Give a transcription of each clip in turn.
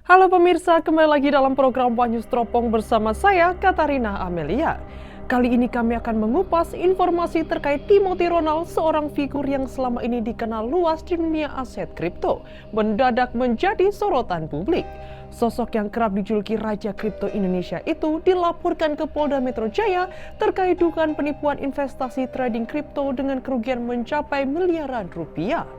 Halo pemirsa, kembali lagi dalam program Wanyus Teropong bersama saya, Katarina Amelia. Kali ini kami akan mengupas informasi terkait Timothy Ronald, seorang figur yang selama ini dikenal luas di dunia aset kripto, mendadak menjadi sorotan publik. Sosok yang kerap dijuluki Raja Kripto Indonesia itu dilaporkan ke Polda Metro Jaya terkait dugaan penipuan investasi trading kripto dengan kerugian mencapai miliaran rupiah.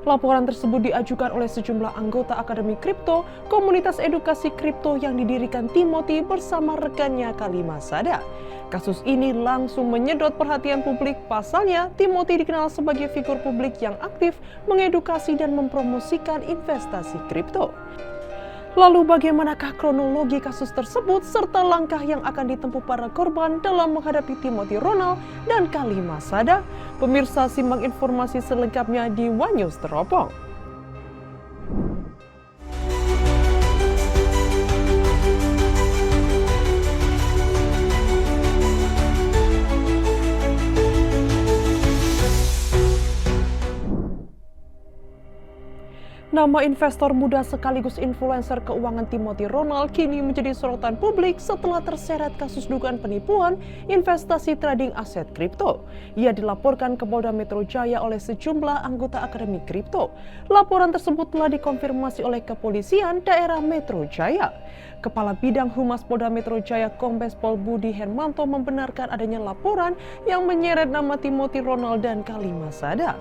Laporan tersebut diajukan oleh sejumlah anggota Akademi Kripto, komunitas edukasi kripto yang didirikan Timothy bersama rekannya Kalima Sada. Kasus ini langsung menyedot perhatian publik, pasalnya Timothy dikenal sebagai figur publik yang aktif mengedukasi dan mempromosikan investasi kripto. Lalu bagaimanakah kronologi kasus tersebut serta langkah yang akan ditempuh para korban dalam menghadapi Timothy Ronald dan Kalima Sada? Pemirsa, simak informasi selengkapnya di Wanyus Teropong. Nama investor muda sekaligus influencer keuangan Timothy Ronald kini menjadi sorotan publik setelah terseret kasus dugaan penipuan investasi trading aset kripto. Ia dilaporkan ke Polda Metro Jaya oleh sejumlah anggota Akademi Kripto. Laporan tersebut telah dikonfirmasi oleh Kepolisian Daerah Metro Jaya. Kepala Bidang Humas Polda Metro Jaya Kombes Pol Budi Hermanto membenarkan adanya laporan yang menyeret nama Timothy Ronald dan Kalima Sada.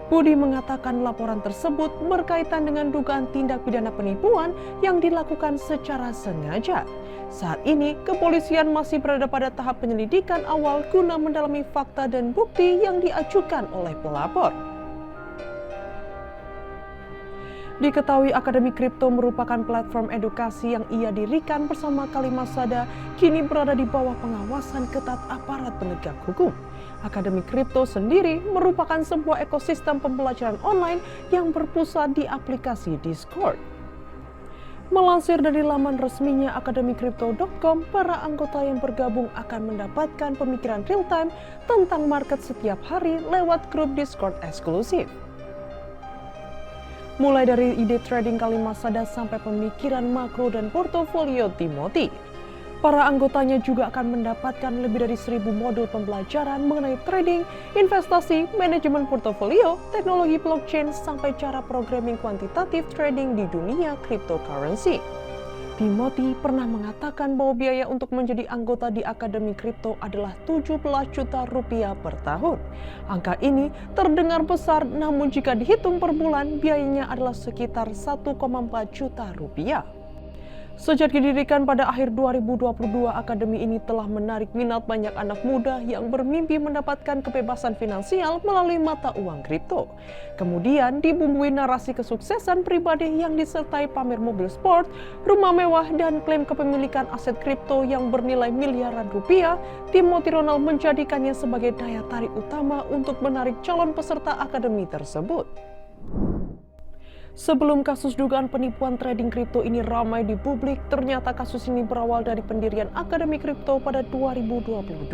Budi mengatakan laporan tersebut berkaitan dengan dugaan tindak pidana penipuan yang dilakukan secara sengaja. Saat ini, kepolisian masih berada pada tahap penyelidikan awal guna mendalami fakta dan bukti yang diajukan oleh pelapor. Diketahui Akademi Kripto merupakan platform edukasi yang ia dirikan bersama Kalima Sada, kini berada di bawah pengawasan ketat aparat penegak hukum. Akademi Kripto sendiri merupakan sebuah ekosistem pembelajaran online yang berpusat di aplikasi Discord. Melansir dari laman resminya akademikripto.com, para anggota yang bergabung akan mendapatkan pemikiran real-time tentang market setiap hari lewat grup Discord eksklusif. Mulai dari ide trading Kalima Sada sampai pemikiran makro dan portofolio Timothy. Para anggotanya juga akan mendapatkan lebih dari 1.000 modul pembelajaran mengenai trading, investasi, manajemen portofolio, teknologi blockchain, sampai cara programming kuantitatif trading di dunia cryptocurrency. Timothy pernah mengatakan bahwa biaya untuk menjadi anggota di Akademi Kripto adalah 17 juta rupiah per tahun. Angka ini terdengar besar, namun jika dihitung per bulan, biayanya adalah sekitar 1,4 juta rupiah. Sejak didirikan pada akhir 2022, akademi ini telah menarik minat banyak anak muda yang bermimpi mendapatkan kebebasan finansial melalui mata uang kripto. Kemudian dibumbui narasi kesuksesan pribadi yang disertai pamer mobil sport, rumah mewah, dan klaim kepemilikan aset kripto yang bernilai miliaran rupiah. Timothy Ronald menjadikannya sebagai daya tarik utama untuk menarik calon peserta akademi tersebut. Sebelum kasus dugaan penipuan trading kripto ini ramai di publik, ternyata kasus ini berawal dari pendirian Akademi Kripto pada 2022.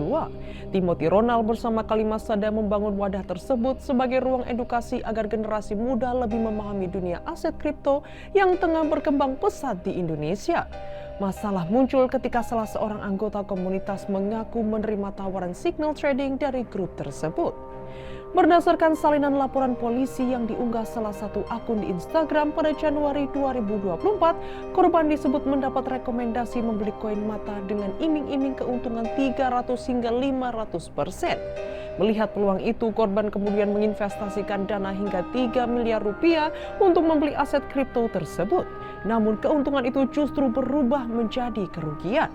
Timothy Ronald bersama Kalima Sada membangun wadah tersebut sebagai ruang edukasi agar generasi muda lebih memahami dunia aset kripto yang tengah berkembang pesat di Indonesia. Masalah muncul ketika salah seorang anggota komunitas mengaku menerima tawaran signal trading dari grup tersebut. Berdasarkan salinan laporan polisi yang diunggah salah satu akun di Instagram pada Januari 2024, korban disebut mendapat rekomendasi membeli koin mata dengan iming-iming keuntungan 300 hingga 500%. Melihat peluang itu, korban kemudian menginvestasikan dana hingga 3 miliar rupiah untuk membeli aset kripto tersebut. Namun keuntungan itu justru berubah menjadi kerugian.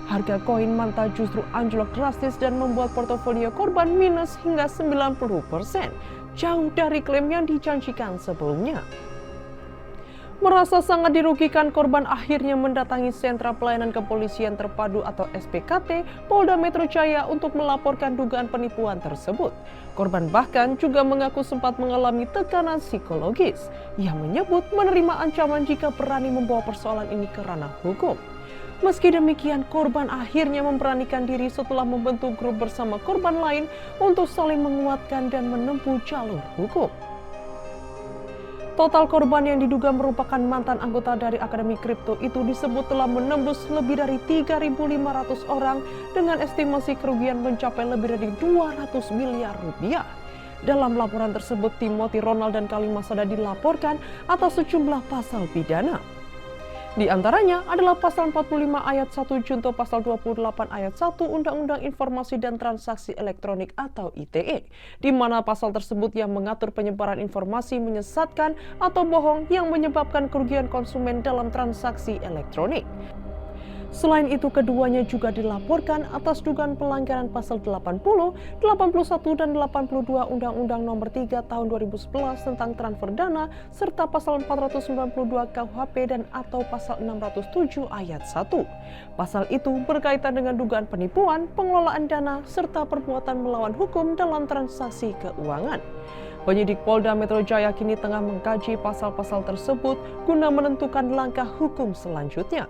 Harga koin manta justru anjlok drastis dan membuat portofolio korban minus hingga 90%, jauh dari klaim yang dijanjikan sebelumnya. Merasa sangat dirugikan, korban akhirnya mendatangi Sentra Pelayanan Kepolisian Terpadu atau SPKT Polda Metro Jaya untuk melaporkan dugaan penipuan tersebut. Korban bahkan juga mengaku sempat mengalami tekanan psikologis. Ia menyebut menerima ancaman jika berani membawa persoalan ini ke ranah hukum. Meski demikian, korban akhirnya memberanikan diri setelah membentuk grup bersama korban lain untuk saling menguatkan dan menempuh jalur hukum. Total korban yang diduga merupakan mantan anggota dari Akademi Kripto itu disebut telah menembus lebih dari 3.500 orang dengan estimasi kerugian mencapai lebih dari 200 miliar rupiah. Dalam laporan tersebut, Timothy Ronald dan Khalima Sada dilaporkan atas sejumlah pasal pidana. Di antaranya adalah pasal 45 ayat 1 junto pasal 28 ayat 1 Undang-Undang Informasi dan Transaksi Elektronik atau ITE, di mana pasal tersebut yang mengatur penyebaran informasi menyesatkan atau bohong yang menyebabkan kerugian konsumen dalam transaksi elektronik. Selain itu, keduanya juga dilaporkan atas dugaan pelanggaran pasal 80, 81, dan 82 Undang-Undang Nomor 3 Tahun 2011 tentang transfer dana, serta pasal 492 KUHP dan atau pasal 607 ayat 1. Pasal itu berkaitan dengan dugaan penipuan, pengelolaan dana, serta perbuatan melawan hukum dalam transaksi keuangan. Penyidik Polda Metro Jaya kini tengah mengkaji pasal-pasal tersebut guna menentukan langkah hukum selanjutnya.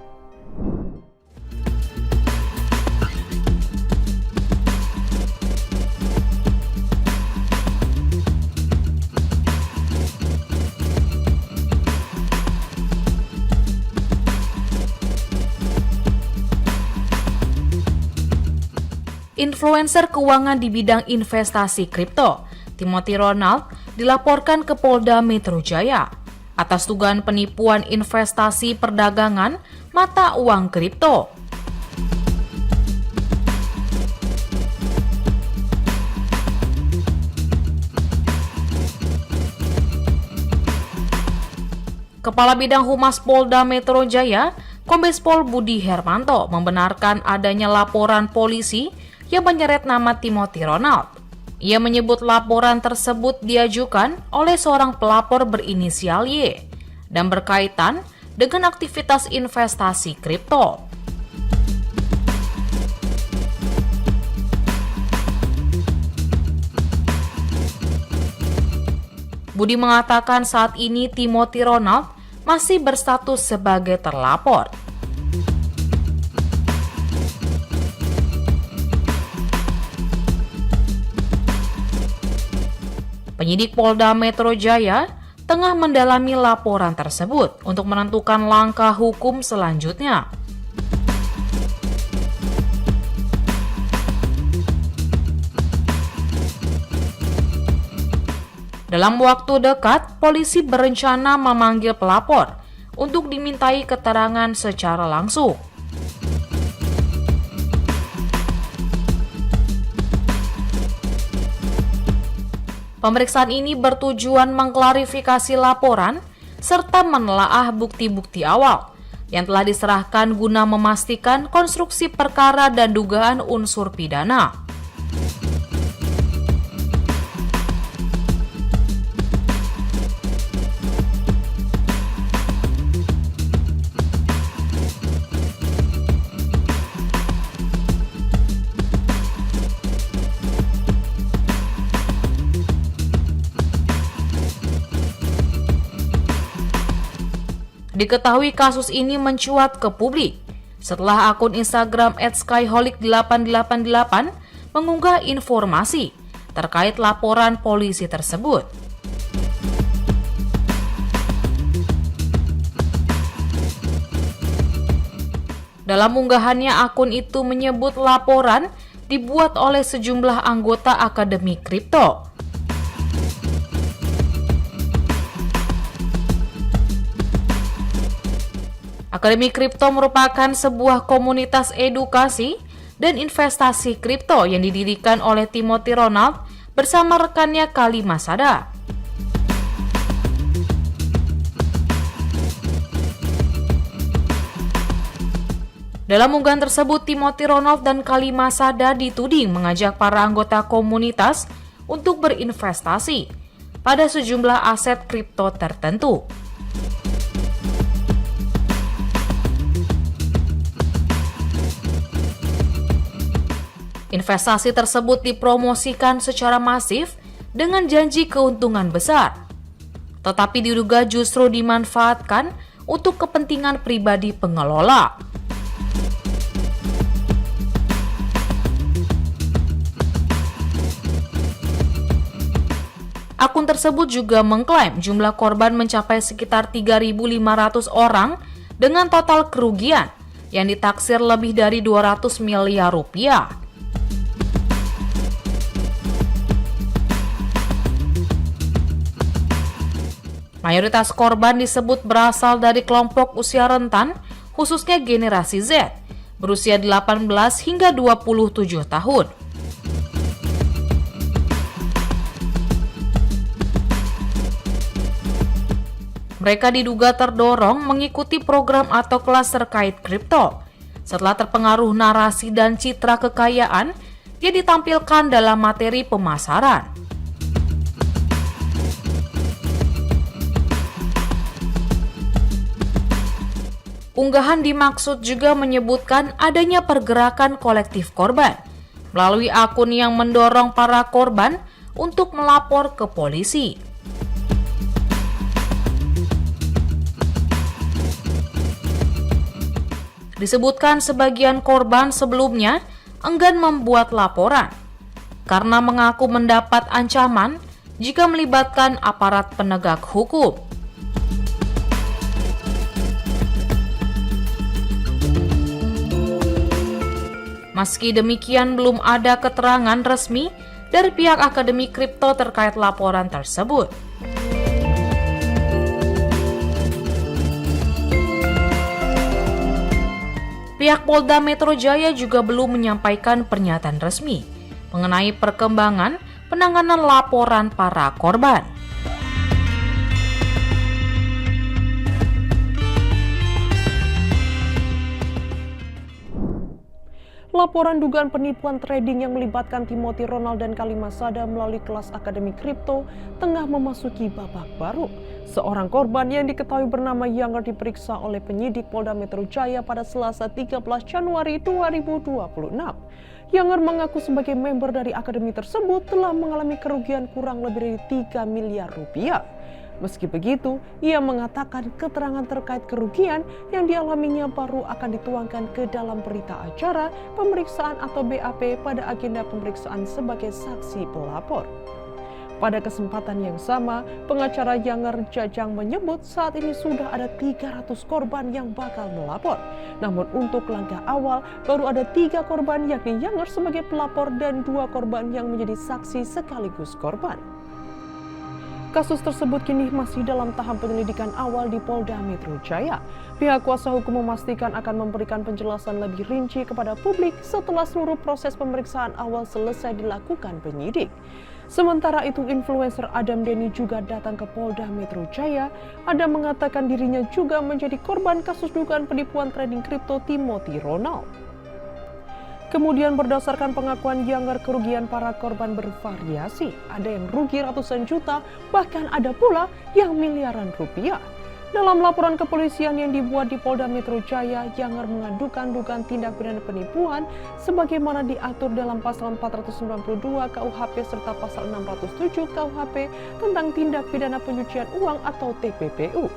Influencer keuangan di bidang investasi kripto, Timothy Ronald, dilaporkan ke Polda Metro Jaya atas dugaan penipuan investasi perdagangan mata uang kripto. Kepala Bidang Humas Polda Metro Jaya, Kombes Pol Budi Hermanto, membenarkan adanya laporan polisi yang menyeret nama Timothy Ronald. Ia menyebut laporan tersebut diajukan oleh seorang pelapor berinisial Y dan berkaitan dengan aktivitas investasi kripto. Budi mengatakan saat ini Timothy Ronald masih berstatus sebagai terlapor. Penyidik Polda Metro Jaya tengah mendalami laporan tersebut untuk menentukan langkah hukum selanjutnya. Dalam waktu dekat, polisi berencana memanggil pelapor untuk dimintai keterangan secara langsung. Pemeriksaan ini bertujuan mengklarifikasi laporan serta menelaah bukti-bukti awal yang telah diserahkan guna memastikan konstruksi perkara dan dugaan unsur pidana. Diketahui kasus ini mencuat ke publik setelah akun Instagram @skyholic888 mengunggah informasi terkait laporan polisi tersebut. Dalam unggahannya, akun itu menyebut laporan dibuat oleh sejumlah anggota Akademi Kripto. Akademi Kripto merupakan sebuah komunitas edukasi dan investasi kripto yang didirikan oleh Timothy Ronald bersama rekannya Khalima Sada. Dalam unggahan tersebut, Timothy Ronald dan Khalima Sada dituding mengajak para anggota komunitas untuk berinvestasi pada sejumlah aset kripto tertentu. Investasi tersebut dipromosikan secara masif dengan janji keuntungan besar, tetapi diduga justru dimanfaatkan untuk kepentingan pribadi pengelola. Akun tersebut juga mengklaim jumlah korban mencapai sekitar 3.500 orang dengan total kerugian yang ditaksir lebih dari 200 miliar rupiah. Mayoritas korban disebut berasal dari kelompok usia rentan, khususnya generasi Z, berusia 18 hingga 27 tahun. Mereka diduga terdorong mengikuti program atau kelas terkait kripto. Setelah terpengaruh narasi dan citra kekayaan yang ditampilkan dalam materi pemasaran. Unggahan dimaksud juga menyebutkan adanya pergerakan kolektif korban melalui akun yang mendorong para korban untuk melapor ke polisi. Disebutkan sebagian korban sebelumnya enggan membuat laporan karena mengaku mendapat ancaman jika melibatkan aparat penegak hukum. Meski demikian, belum ada keterangan resmi dari pihak Akademi Kripto terkait laporan tersebut. Pihak Polda Metro Jaya juga belum menyampaikan pernyataan resmi mengenai perkembangan penanganan laporan para korban. Laporan dugaan penipuan trading yang melibatkan Timothy Ronald dan Kalima Sada melalui kelas Akademi Kripto tengah memasuki babak baru. Seorang korban yang diketahui bernama Younger diperiksa oleh penyidik Polda Metro Jaya pada Selasa 13 Januari 2026. Younger mengaku sebagai member dari akademi tersebut telah mengalami kerugian kurang lebih dari 3 miliar rupiah. Meski begitu, ia mengatakan keterangan terkait kerugian yang dialaminya baru akan dituangkan ke dalam berita acara pemeriksaan atau BAP pada agenda pemeriksaan sebagai saksi pelapor. Pada kesempatan yang sama, pengacara Younger Jajang menyebut saat ini sudah ada 300 korban yang bakal melapor. Namun untuk langkah awal, baru ada 3 korban yakni Younger sebagai pelapor dan 2 korban yang menjadi saksi sekaligus korban. Kasus tersebut kini masih dalam tahap penyelidikan awal di Polda Metro Jaya. Pihak kuasa hukum memastikan akan memberikan penjelasan lebih rinci kepada publik setelah seluruh proses pemeriksaan awal selesai dilakukan penyidik. Sementara itu, influencer Adam Denny juga datang ke Polda Metro Jaya. Adam mengatakan dirinya juga menjadi korban kasus dugaan penipuan trading kripto Timothy Ronald. Kemudian berdasarkan pengakuan Younger, kerugian para korban bervariasi. Ada yang rugi ratusan juta, bahkan ada pula yang miliaran rupiah. Dalam laporan kepolisian yang dibuat di Polda Metro Jaya, Younger mengadukan dugaan tindak pidana penipuan sebagaimana diatur dalam pasal 492 KUHP serta pasal 607 KUHP tentang tindak pidana pencucian uang atau TPPU.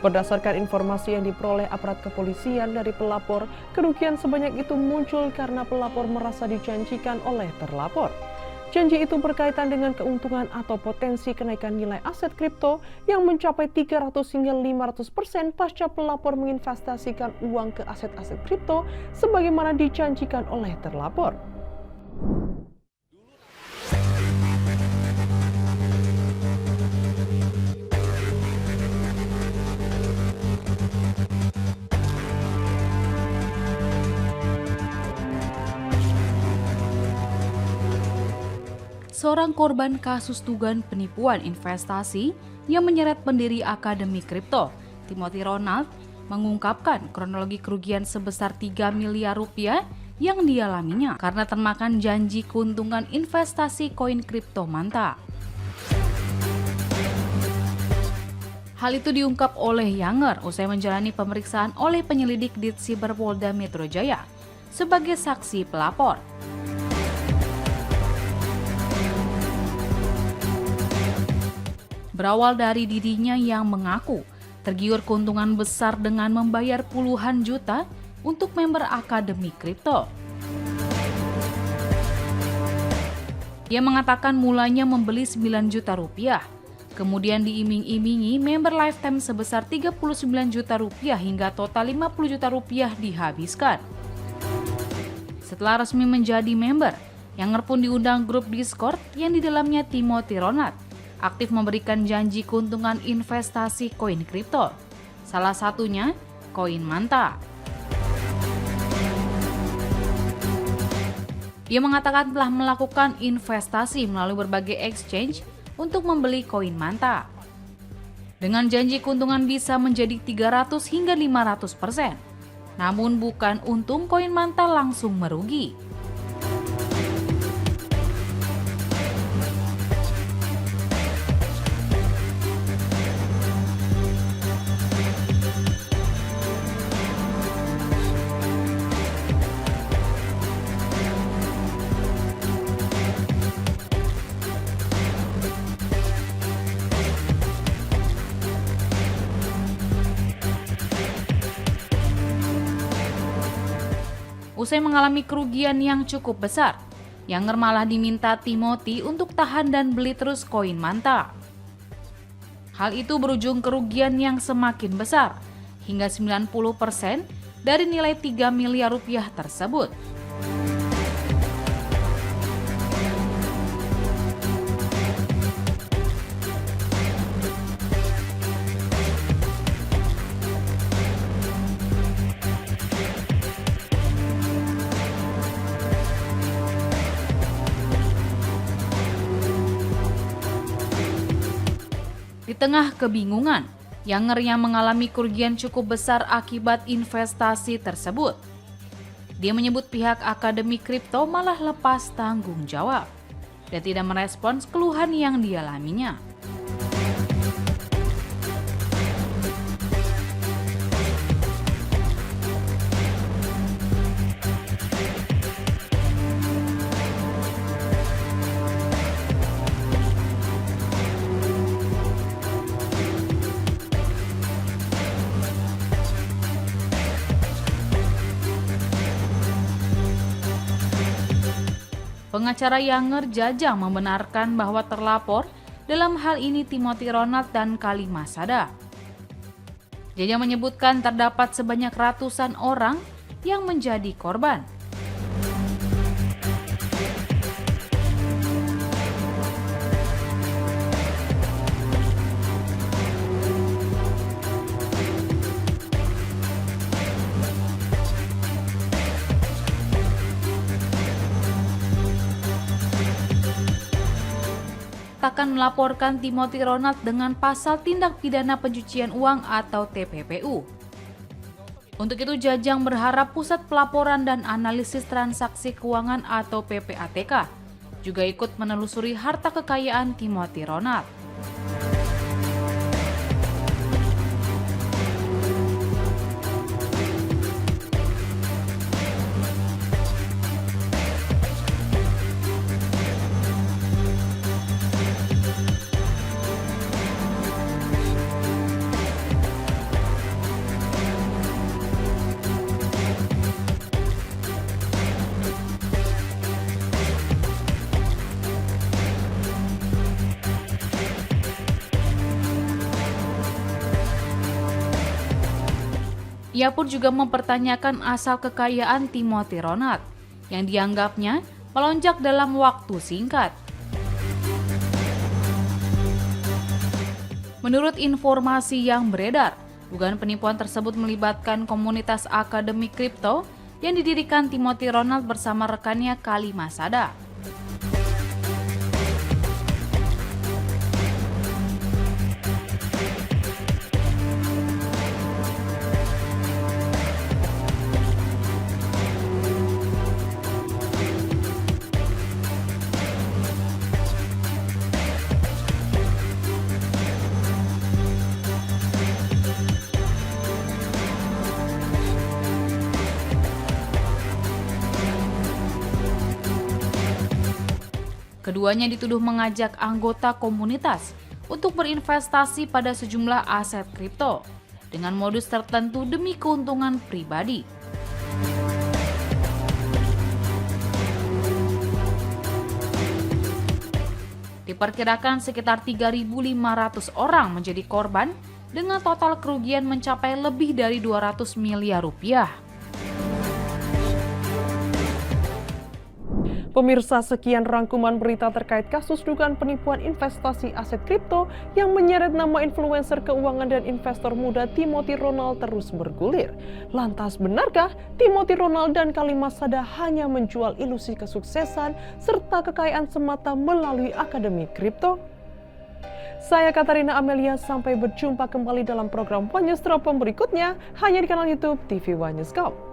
Berdasarkan informasi yang diperoleh aparat kepolisian dari pelapor, kerugian sebanyak itu muncul karena pelapor merasa dijanjikan oleh terlapor. Janji itu berkaitan dengan keuntungan atau potensi kenaikan nilai aset kripto yang mencapai 300 hingga 500% pasca pelapor menginvestasikan uang ke aset-aset kripto sebagaimana dijanjikan oleh terlapor. Seorang korban kasus dugaan penipuan investasi yang menyeret pendiri Akademi Kripto, Timothy Ronald, mengungkapkan kronologi kerugian sebesar 3 miliar rupiah yang dialaminya karena termakan janji keuntungan investasi koin kripto Manta. Hal itu diungkap oleh Younger usai menjalani pemeriksaan oleh penyelidik Ditsiber Polda Metro Jaya sebagai saksi pelapor. Berawal dari dirinya yang mengaku tergiur keuntungan besar dengan membayar puluhan juta untuk member Akademi Kripto. Ia mengatakan mulanya membeli 9 juta rupiah, kemudian diiming-imingi member lifetime sebesar 39 juta rupiah hingga total 50 juta rupiah dihabiskan. Setelah resmi menjadi member, Younger pun diundang grup Discord yang di dalamnya Timothy Ronald aktif memberikan janji keuntungan investasi koin kripto. Salah satunya koin Manta. Dia mengatakan telah melakukan investasi melalui berbagai exchange untuk membeli koin Manta. Dengan janji keuntungan bisa menjadi 300 hingga 500%. Namun bukan untung, koin Manta langsung merugi. Usai mengalami kerugian yang cukup besar, Younger malah diminta Timothy untuk tahan dan beli terus koin Manta. Hal itu berujung kerugian yang semakin besar, hingga 90% dari nilai 3 miliar rupiah tersebut. Di tengah kebingungan, Younger yang mengalami kerugian cukup besar akibat investasi tersebut. Dia menyebut pihak Akademi Kripto malah lepas tanggung jawab dan tidak merespons keluhan yang dialaminya. Pengacara Younger Jajang membenarkan bahwa terlapor dalam hal ini Timothy Ronald dan Kalima Sada. Jajang menyebutkan terdapat sebanyak ratusan orang yang menjadi korban. Akan melaporkan Timothy Ronald dengan pasal tindak pidana pencucian uang atau TPPU. Untuk itu Jajang berharap Pusat Pelaporan dan Analisis Transaksi Keuangan atau PPATK juga ikut menelusuri harta kekayaan Timothy Ronald. Ia pun juga mempertanyakan asal kekayaan Timothy Ronald yang dianggapnya melonjak dalam waktu singkat. Menurut informasi yang beredar, dugaan penipuan tersebut melibatkan komunitas Akademi Kripto yang didirikan Timothy Ronald bersama rekannya Kalima Sada. Keduanya dituduh mengajak anggota komunitas untuk berinvestasi pada sejumlah aset kripto dengan modus tertentu demi keuntungan pribadi. Diperkirakan sekitar 3.500 orang menjadi korban dengan total kerugian mencapai lebih dari 200 miliar rupiah. Pemirsa, sekian rangkuman berita terkait kasus dugaan penipuan investasi aset kripto yang menyeret nama influencer keuangan dan investor muda Timothy Ronald terus bergulir. Lantas benarkah Timothy Ronald dan Kalimas Sada hanya menjual ilusi kesuksesan serta kekayaan semata melalui akademi kripto? Saya Katarina Amelia, sampai berjumpa kembali dalam program One News Drop berikutnya hanya di kanal YouTube TV One News Go.